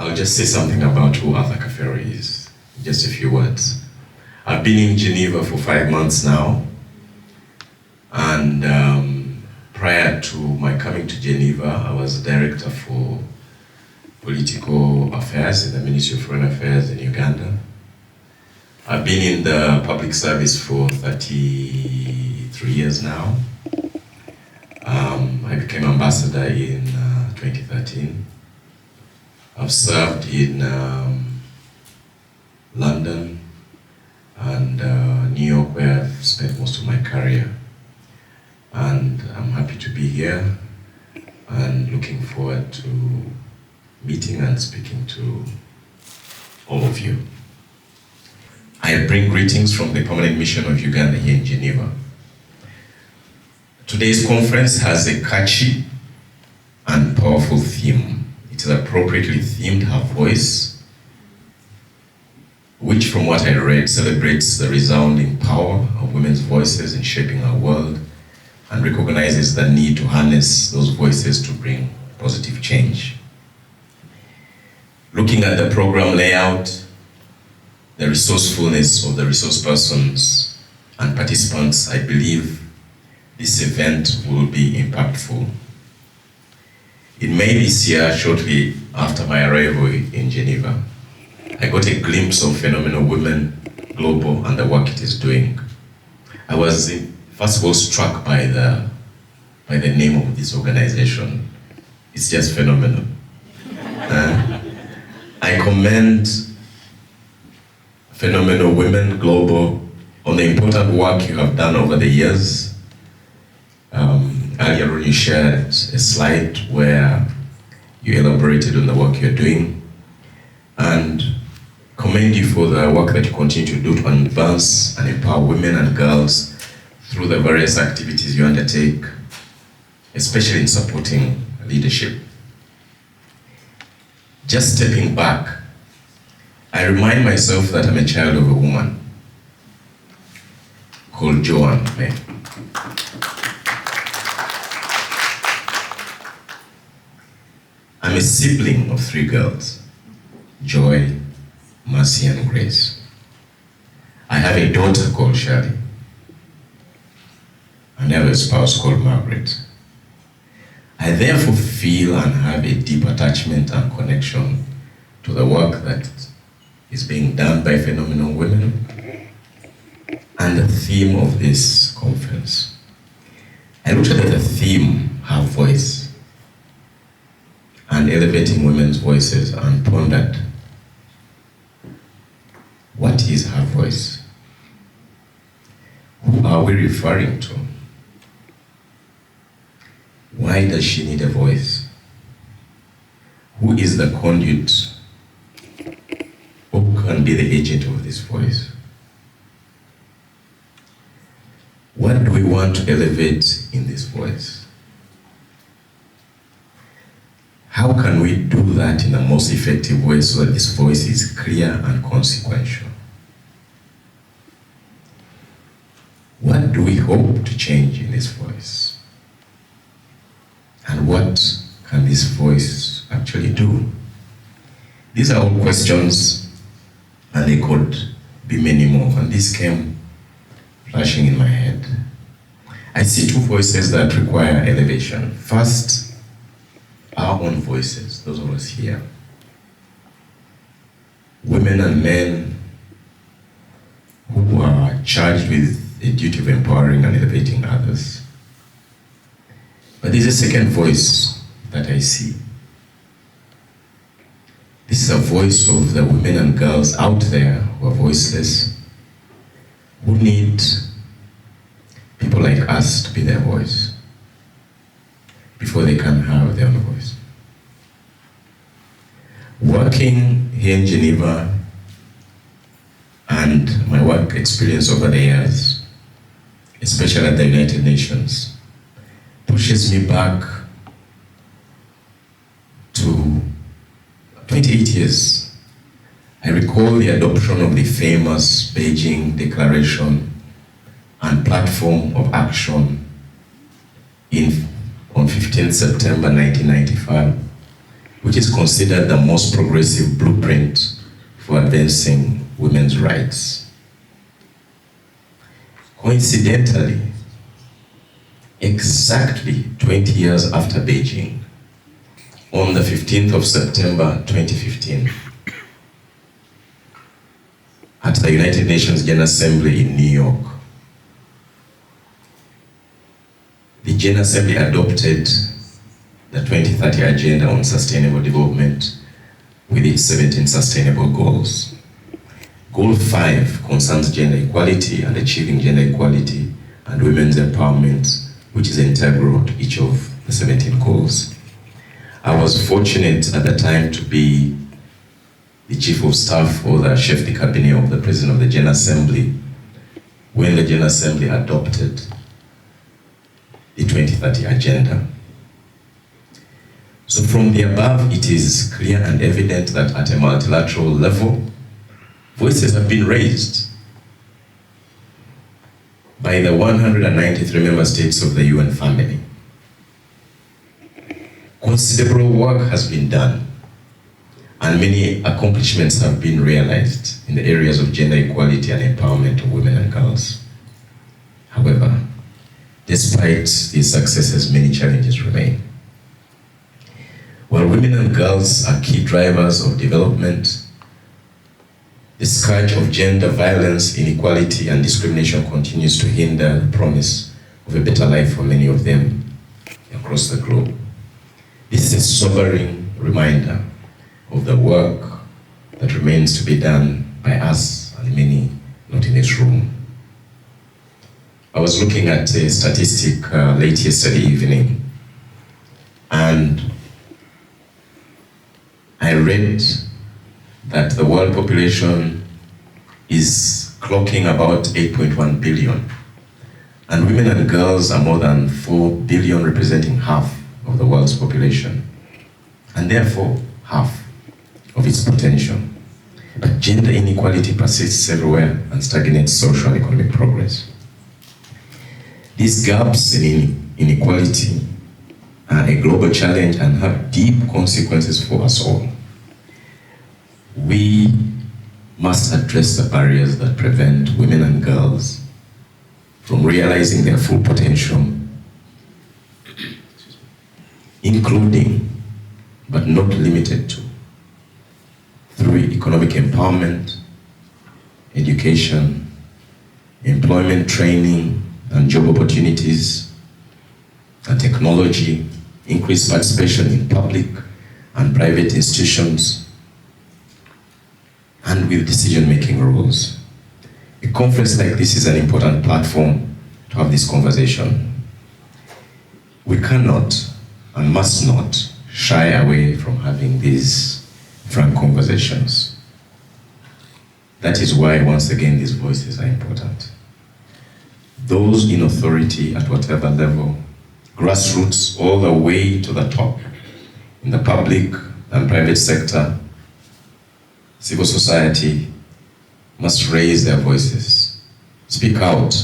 I'll just say something about who Arthur Kafeero is, just a few words. I've been in Geneva for 5 months now, and prior to my coming to Geneva, I was director for political affairs in the Ministry of Foreign Affairs in Uganda. I've been in the public service for 33 years now. I became ambassador in 2013. I've served in London and New York, where I've spent most of my career. And I'm happy to be here and looking forward to meeting and speaking to all of you. I bring greetings from the Permanent Mission of Uganda here in Geneva. Today's conference has a catchy and powerful theme. It is appropriately themed Her Voice, which from what I read celebrates the resounding power of women's voices in shaping our world and recognizes the need to harness those voices to bring positive change. Looking at the program layout, the resourcefulness of the resource persons and participants, I believe this event will be impactful. In May this year, shortly after my arrival in Geneva, I got a glimpse of Phenomenal Women Global and the work it is doing. I was first of all struck by the name of this organization. It's just phenomenal. I commend Phenomenal Women Global on the important work you have done over the years. Earlier on you shared a slide where you elaborated on the work you're doing, and commend you for the work that you continue to do to advance and empower women and girls through the various activities you undertake, especially in supporting leadership. Just stepping back, I remind myself that I'm a child of a woman called Joanne. I'm a sibling of 3 girls, Joy, Mercy, and Grace. I have a daughter called Shirley, and I have a spouse called Margaret. I therefore feel and have a deep attachment and connection to the work that is being done by Phenomenal Women and the theme of this conference. I looked at the theme, Her Voice, and elevating women's voices, and pondered, what is her voice? Who are we referring to? Why does she need a voice? Who is the conduit? Who can be the agent of this voice? What do we want to elevate in this voice? How can we do that in the most effective way so that this voice is clear and consequential? What do we hope to change in this voice? And what can this voice actually do? These are all questions, and they could be many more, and this came flashing in my head. I see 2 voices that require elevation. First, our own voices, those of us here. Women and men who are charged with the duty of empowering and elevating others. But there's a second voice that I see. This is a voice of the women and girls out there who are voiceless, who need people like us to be their voice before they can have their own voice. Working here in Geneva and my work experience over the years, especially at the United Nations, pushes me back to 28 years. I recall the adoption of the famous Beijing Declaration and Platform of Action on 15th September 1995, which is considered the most progressive blueprint for advancing women's rights. Coincidentally, exactly 20 years after Beijing, on the 15th of September 2015, at the United Nations General Assembly in New York, the General Assembly adopted the 2030 Agenda on Sustainable Development with its 17 sustainable goals. Goal 5 concerns gender equality and achieving gender equality and women's empowerment, which is integral to each of the 17 goals. I was fortunate at the time to be the Chief of Staff or the Chef de Cabinet of the President of the General Assembly when the General Assembly adopted the 2030 Agenda. So from the above, it is clear and evident that at a multilateral level, voices have been raised by the 193 member states of the UN family. Considerable work has been done, and many accomplishments have been realized in the areas of gender equality and empowerment of women and girls. However, despite these successes, many challenges remain. While women and girls are key drivers of development, the scourge of gender violence, inequality, and discrimination continues to hinder the promise of a better life for many of them across the globe. This is a sobering reminder of the work that remains to be done by us and many not in this room. I was looking at a statistic late yesterday evening, and I read that the world population is clocking about 8.1 billion, and women and girls are more than 4 billion, representing half of the world's population, and therefore half of its potential. But gender inequality persists everywhere and stagnates social and economic progress. These gaps in inequality are a global challenge and have deep consequences for us all. We must address the barriers that prevent women and girls from realizing their full potential, including, but not limited to, through economic empowerment, education, employment training and job opportunities, and technology, increased participation in public and private institutions, and with decision-making roles. A conference like this is an important platform to have this conversation. We cannot and must not shy away from having these frank conversations. That is why, once again, these voices are important. Those in authority at whatever level, grassroots all the way to the top, in the public and private sector, civil society, must raise their voices, speak out,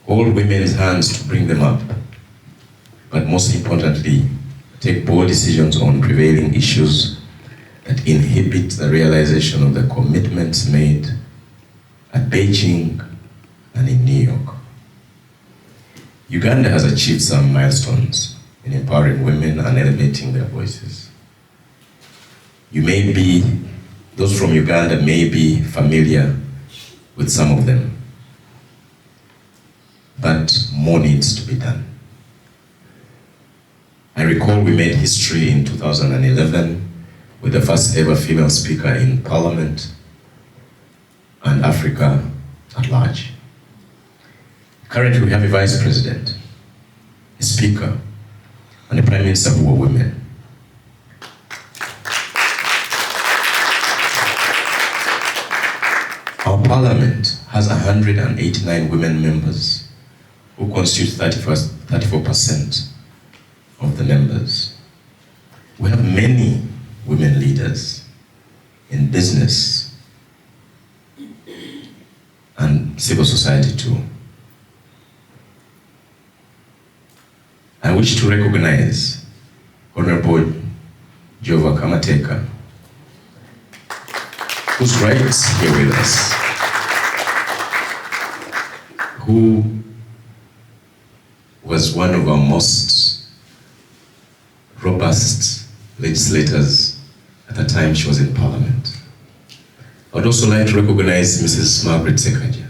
hold women's hands to bring them up, but most importantly, take bold decisions on prevailing issues that inhibit the realization of the commitments made at Beijing and in New York. Uganda has achieved some milestones in empowering women and elevating their voices. Those from Uganda may be familiar with some of them, but more needs to be done. I recall we made history in 2011 with the first ever female speaker in Parliament and Africa at large. Currently, we have a vice president, a speaker, and a prime minister who are women. Our parliament has 189 women members who constitute 34% of the members. We have many women leaders in business and civil society too. I wish to recognize Honorable Jova Kamateka, who's right here with us, who was one of our most robust legislators at the time she was in Parliament. I would also like to recognize Mrs. Margaret Sekaja.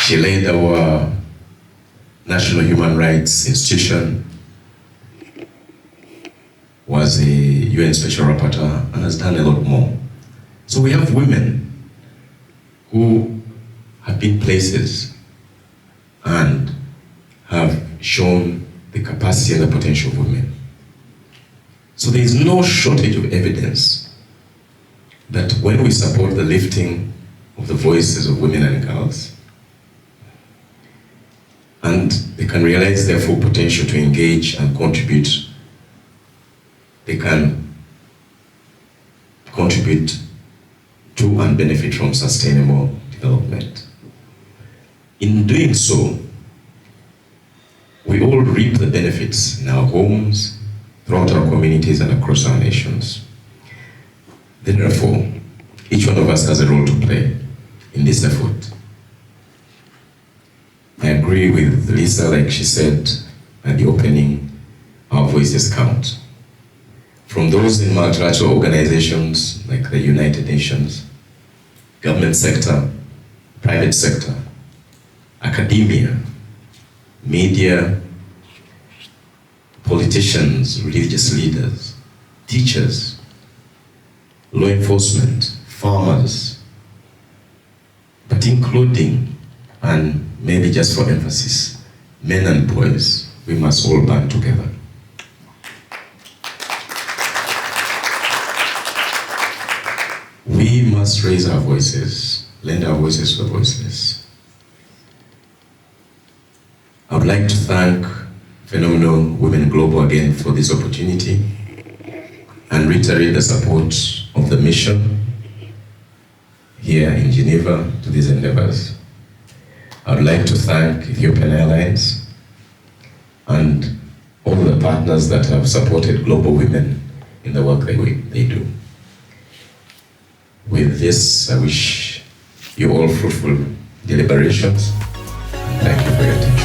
She led our National Human Rights Institution, was a UN Special Rapporteur, and has done a lot more. So we have women who have been places and have shown the capacity and the potential of women. So there is no shortage of evidence that when we support the lifting of the voices of women and girls, and they can realize their full potential to engage and contribute, they can contribute to and benefit from sustainable development. In doing so, we all reap the benefits in our homes, throughout our communities, and across our nations. Therefore, each one of us has a role to play in this effort. I agree with Lisa, like she said at the opening, our voices count. From those in multilateral organizations like the United Nations, government sector, private sector, academia, media, politicians, religious leaders, teachers, law enforcement, farmers, but including, and maybe just for emphasis, men and boys, we must all band together. We must raise our voices, lend our voices to the voiceless. I would like to thank Phenomenal Women Global again for this opportunity and reiterate the support of the mission here in Geneva to these endeavors. I would like to thank Ethiopian Airlines and all the partners that have supported global women in the work they do. With this, I wish you all fruitful deliberations. Thank you for your time.